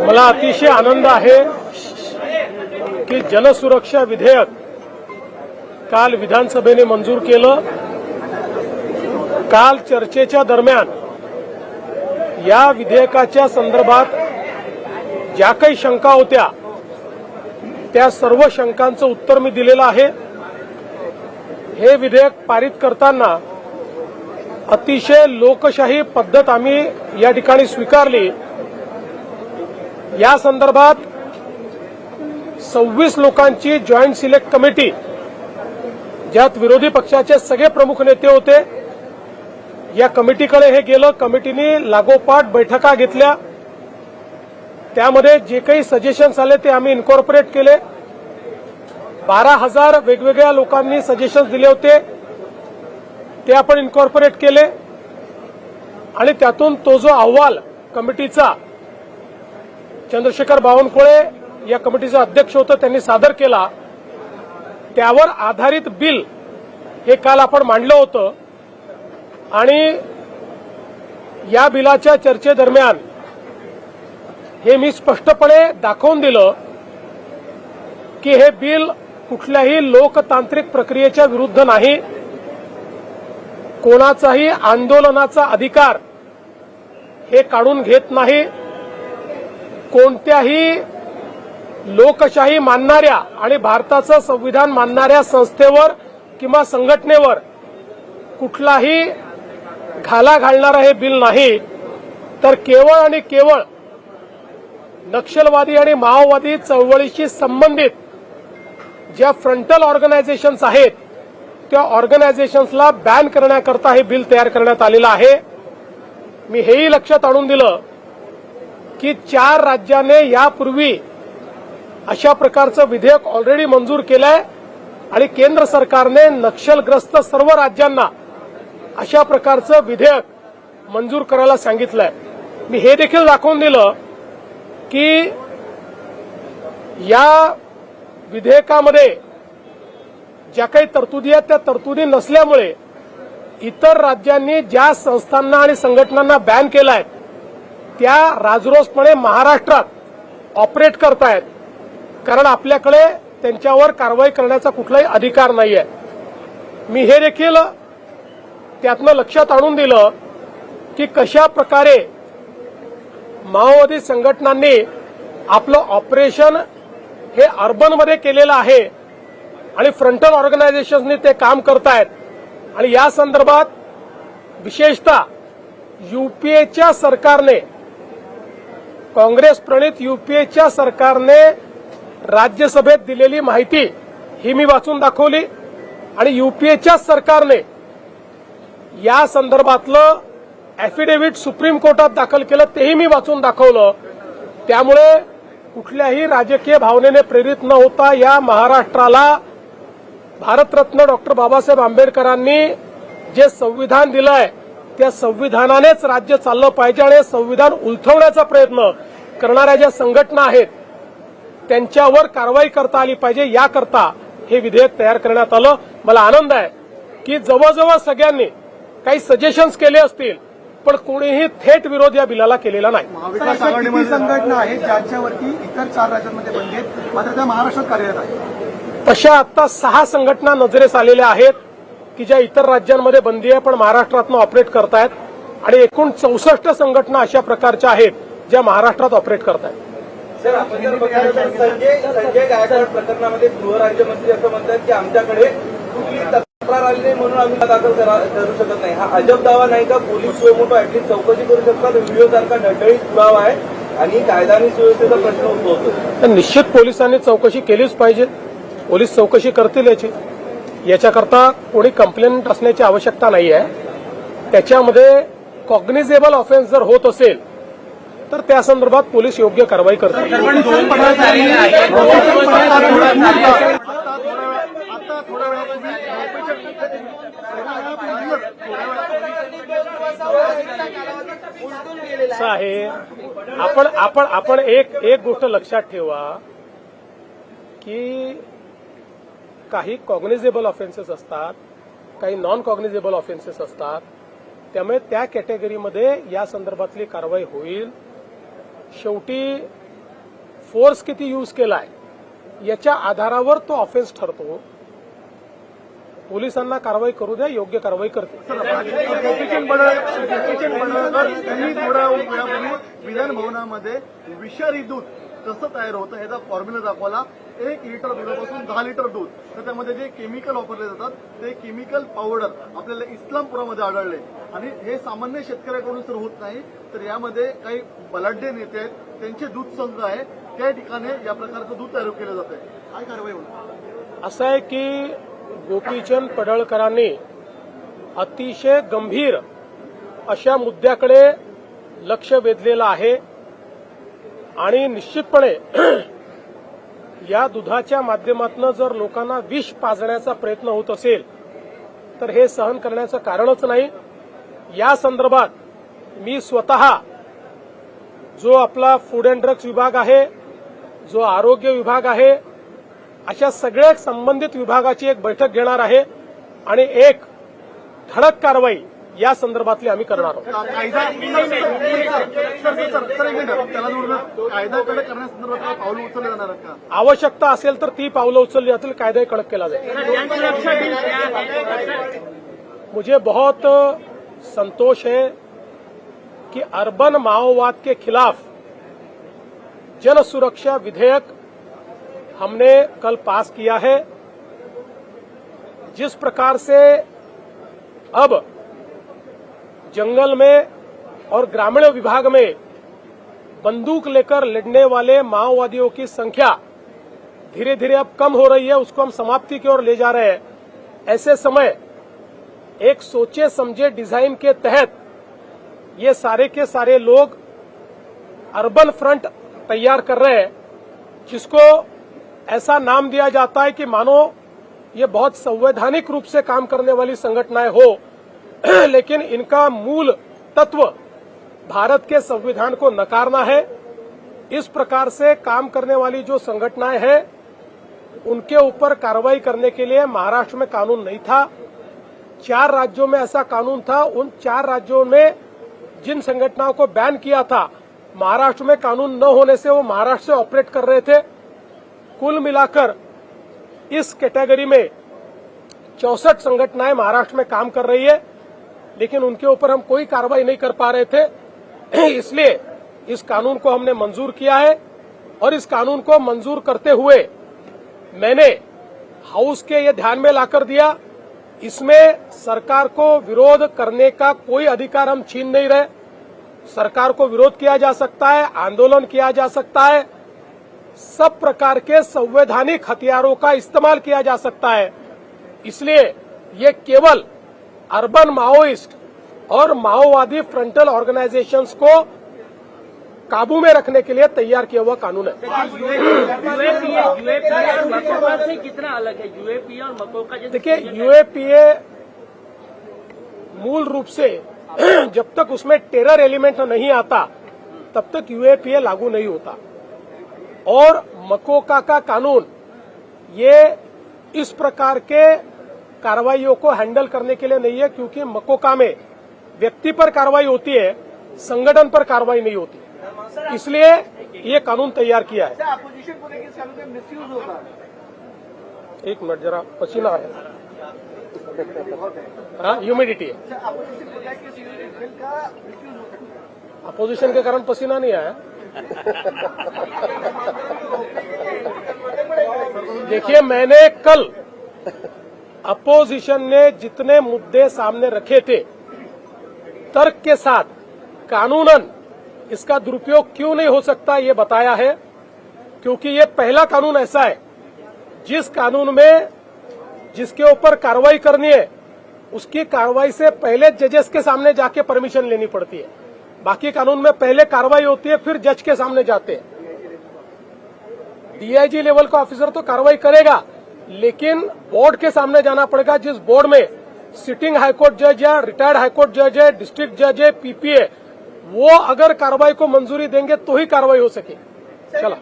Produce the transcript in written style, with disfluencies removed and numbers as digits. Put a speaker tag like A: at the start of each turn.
A: मला अतिशय आनंद आहे की जनसुरक्षा विधेयक काल विधानसभेने मंजूर केलं। काल चर्चेच्या दरम्यान या विधेयकाच्या संदर्भात ज्या काही शंका होत्या त्या सर्व शंकांचं उत्तर मी दिलेलं आहे। हे विधेयक पारित करताना अतिशय लोकशाही पद्धत आम्ही या ठिकाणी स्वीकारली। या संदर्भात 26 लोकांची जॉईंट सिलेक्ट कमिटी, ज्यात विरोधी पक्षाचे सगळे प्रमुख नेते होते, या कमिटीकडे हे गेलं। कमिटीने लागोपाठ बैठका घेतल्या, त्यामध्ये जे काही सजेशन्स आले ते आम्ही इन्कॉर्पोरेट केले। 12,000 वेगवेगळ्या लोकांनी सजेशन्स दिले होते, ते आपण इन्कॉर्पोरेट केले आणि त्यातून तो जो अहवाल कमिटीचा चंद्रशेखर बावनकुळे या कमिटीचे अध्यक्ष होते त्यांनी सादर केला, त्यावर आधारित बिल हे काल आपण मांडलं होतं। आणि या बिलाच्या चर्चेदरम्यान हे मी स्पष्टपणे दाखवून दिलं की हे बिल कुठल्याही लोकतांत्रिक प्रक्रियेच्या विरुद्ध नाही, कोणाचाही आंदोलनाचा अधिकार हे काढून घेत नाही, कोणत्याही लोकशाही मानणाऱ्या आणि भारताचं संविधान मानणाऱ्या संस्थेवर किंवा संघटनेवर कुठलाही घाला घालणारं हे बिल नाही, तर केवळ आणि केवळ नक्षलवादी आणि माओवादी चळवळीशी संबंधित ज्या फ्रंटल ऑर्गनायझेशन्स आहेत त्या ऑर्गनायझेशन्सला बॅन करण्याकरता हे बिल तयार करण्यात आलेलं आहे। मी हेही लक्षात आणून दिलं की 4 राज्यांनी यापूर्वी अशा प्रकारचं विधेयक ऑलरेडी मंजूर केलंय आणि केंद्र सरकारने नक्षलग्रस्त सर्व राज्यांना अशा प्रकारचं विधेयक मंजूर करायला सांगितलंय। मी हे देखील दाखवून दिलं की या विधेयकामध्ये ज्या काही तरतुदी आहेत त्या तरतुदी नसल्यामुळे इतर राज्यांनी ज्या संस्थांना आणि संघटनांना बॅन केलाय त्या राजरोसपणे महाराष्ट्रात ऑपरेट करतायत, कारण आपल्याकडे त्यांच्यावर कारवाई करण्याचा कुठलाही अधिकार नाहीये। मी हे देखील त्यातनं लक्षात आणून दिलं की कशा प्रकारे माओवादी संघटनांनी आपलं ऑपरेशन हे अर्बनमध्ये केलेलं आहे आणि फ्रंटल ऑर्गनायझेशन्सनी ते काम करतायत। आणि या संदर्भात विशेषतः यूपीएच्या सरकारने, काँग्रेस प्रणित यूपीएच्या सरकारने राज्यसभेत दिलेली माहिती ही मी वाचून दाखवली आणि यूपीएच्या सरकारने या संदर्भातलं ॲफिडेव्हिट सुप्रीम कोर्टात दाखल केलं, तेही मी वाचून दाखवलं। त्यामुळे कुठल्याही राजकीय भावनेने प्रेरित न होता या महाराष्ट्राला भारतरत्न डॉक्टर बाबासाहेब आंबेडकरांनी जे संविधान दिलंय त्या संविधानानेच राज्य चाललं पाहिजे आणि संविधान उलथवण्याचा प्रयत्न करणाऱ्या ज्या संघटना आहेत त्यांच्यावर कारवाई करता आली पाहिजे, याकरता हे विधेयक तयार करण्यात आलं। मला आनंद आहे की जवळजवळ सगळ्यांनी काही सजेशन्स केले असतील पण कोणीही थेट विरोध या बिलाला केलेला नाही।
B: महाविकास आघाडी संघटना आहेत ज्यांच्यावरती इतर 4 राज्यांमध्ये बंदी आहेत, मात्र त्या महाराष्ट्रात कार्यरत आहेत।
A: तशा आता 6 संघटना नजरेस आलेल्या आहेत की ज्या इतर राज्यांमध्ये बंदी आहे पण महाराष्ट्रातनं ऑपरेट करतायत आणि एकूण 64 संघटना अशा प्रकारच्या आहेत ज्या महाराष्ट्रात ऑपरेट करतायत।
C: सर, आपण जर बघितलं तर संजय गायकवाड प्रकरणामध्ये गृहराज्यमंत्री असं म्हणतात की आमच्याकडे कुठली तक्रार आली नाही म्हणून आम्ही दाखल करू शकत नाही। हा अजब दावा नाही का? पोलीस मोठो ऍटलीस्ट चौकशी करू शकतात, व्हिडिओ सारखा ढळढळीत पुरावा आहे आणि कायदा आणि सुव्यवस्थेचा प्रश्न उद्भवतो।
A: तर निश्चित पोलिसांनी चौकशी केलीच पाहिजे, पोलीस चौकशी करतील याच्याकरता कोणी कंप्लेंट असण्याची आवश्यकता नाही आहे। त्याच्यामध्ये कॉग्निझेबल ऑफेन्स जर होत असेल तर त्या संदर्भात पोलीस योग्य कारवाई करतील। आपण एक गोष्ट लक्षात ठेवा की काही कॉग्निझेबल ऑफेन्सेस असतात, काही नॉन कॉग्निझेबल ऑफेन्सेस असतात, त्यामुळे त्या कॅटेगरीमध्ये या संदर्भातली कारवाई होईल। शेवटी फोर्स किती यूज केलाय याच्या आधारावर तो ऑफेन्स ठरतो. पोलिसांना कारवाई करू द्या, योग्य कारवाई करते.
D: गोपीचंद पडळकर यांनी थोड्या वेळापूर्वी विधान भवनामध्ये विषारी दूध कसं तयार होतं याचा फॉर्म्युला दाखवला. 1 लिटर दुधापासून 10 लिटर दूध, तर त्यामध्ये जे केमिकल वापरले जातात ते केमिकल पावडर आपल्याला इस्लामपुरामध्ये आढळले. आणि हे सामान्य शेतकऱ्याकडून तर होत नाही, तर यामध्ये काही बलाढ्य नेते आहेत, त्यांचे दूध संघ आहे, त्या ठिकाणी या प्रकारचं दूध तयार केलं जात आहे. काय कारवाई होणार?
A: असं आहे की गोपीचंद पडळकरांनी अतिशय गंभीर अशा मुद्द्याकडे लक्ष वेधलेलं आहे आणि निश्चितपणे या दुधाच्या माध्यमातून जर लोकांना विष पाजण्याचा प्रयत्न होत असेल तर हे सहन करण्याचं कारणच नाही. या संदर्भात मी स्वतः जो आपला फूड अँड ड्रग्स विभाग आहे, जो आरोग्य विभाग आहे, अशा सगळ्या संबंधित विभागाची एक बैठक घेणार आहे आणि एक ठळक कारवाई या संदर्भातली आम्ही करणार आहोत.
D: त्याला कायदा कडक करण्यासंदर्भात काय पावलं उचलले जाणार का?
A: आवश्यकता असेल तर ती पावलं उचलली जातील, कायदाही कडक केला जाईल. मुझे बहुत संतोष है कि अर्बन माओवाद के खिलाफ जन सुरक्षा विधेयक हमने कल पास किया है. जिस प्रकार से अब जंगल में और ग्रामीण विभाग में बंदूक लेकर लड़ने वाले माओवादियों की संख्या धीरे धीरे अब कम हो रही है, उसको हम समाप्ति की ओर ले जा रहे हैं. ऐसे समय एक सोचे समझे डिजाइन के तहत ये सारे के सारे लोग अर्बन फ्रंट तैयार कर रहे हैं, जिसको ऐसा नाम दिया जाता है कि मानो ये बहुत संवैधानिक रूप से काम करने वाली संगठनाएं हो, लेकिन इनका मूल तत्व भारत के संविधान को नकारना है. इस प्रकार से काम करने वाली जो संगठनाएं हैं उनके ऊपर कार्रवाई करने के लिए महाराष्ट्र में कानून नहीं था. 4 राज्यों में ऐसा कानून था. उन 4 राज्यों में जिन संगठनों को बैन किया था, महाराष्ट्र में कानून न होने से वो महाराष्ट्र से ऑपरेट कर रहे थे. कुल मिलाकर इस कैटेगरी में 64 संगठनाएं महाराष्ट्र में काम कर रही है, लेकिन उनके ऊपर हम कोई कार्रवाई नहीं कर पा रहे थे. इसलिए इस कानून को हमने मंजूर किया है और इस कानून को मंजूर करते हुए मैंने हाउस के ये ध्यान में लाकर दिया, इसमें सरकार को विरोध करने का कोई अधिकार हम छीन नहीं रहे. सरकार को विरोध किया जा सकता है, आंदोलन किया जा सकता है, सब प्रकार के संवैधानिक हथियारों का इस्तेमाल किया जा सकता है. इसलिए ये केवल अर्बन माओइस्ट और माओवादी फ्रंटल ऑर्गेनाइजेशंस को काबू में रखने के लिए तैयार किया हुआ कानून है.
E: मकोका से कितना अलग है यूएपीए और मकोका?
A: देखिए, यूएपीए मूल रूप से जब तक उसमें टेरर एलिमेंट नहीं आता तब तक यूएपीए लागू नहीं होता. और मकोका का कानून ये इस प्रकार के कार्रवाइयों को हैंडल करने के लिए नहीं है, क्योंकि मकोका में व्यक्ति पर कार्रवाई होती है, संगठन पर कार्रवाई नहीं होती. इसलिए ये कानून तैयार किया है.
D: अपोजिशन को लेकर इस कानून का मिसयूज होगा.
A: एक मिनट, जरा पसीना है. हाँ, ह्यूमिडिटी है.
D: अपोजिशन को लेकर इस बिल का मिसयूज हो सकता है.
A: अपोजिशन के कारण पसीना नहीं आया. देखिए, मैंने कल अपोजिशन ने जितने मुद्दे सामने रखे थे, तर्क के साथ कानूनन इसका दुरुपयोग क्यों नहीं हो सकता ये बताया है. क्योंकि ये पहला कानून ऐसा है जिस कानून में जिसके ऊपर कार्रवाई करनी है उसकी कार्रवाई से पहले जजेस के सामने जाके परमिशन लेनी पड़ती है. बाकी कानून में पहले कार्रवाई होती है, फिर जज के सामने जाते हैं. डीआईजी लेवल का ऑफिसर तो कार्रवाई करेगा, लेकिन बोर्ड के सामने जाना पड़ेगा, जिस बोर्ड में सिटिंग हाईकोर्ट जज है, रिटायर्ड हाईकोर्ट जज है, डिस्ट्रिक्ट जज है, पीपीए, वो अगर कार्रवाई को मंजूरी देंगे तो ही कार्रवाई हो सके. चलो.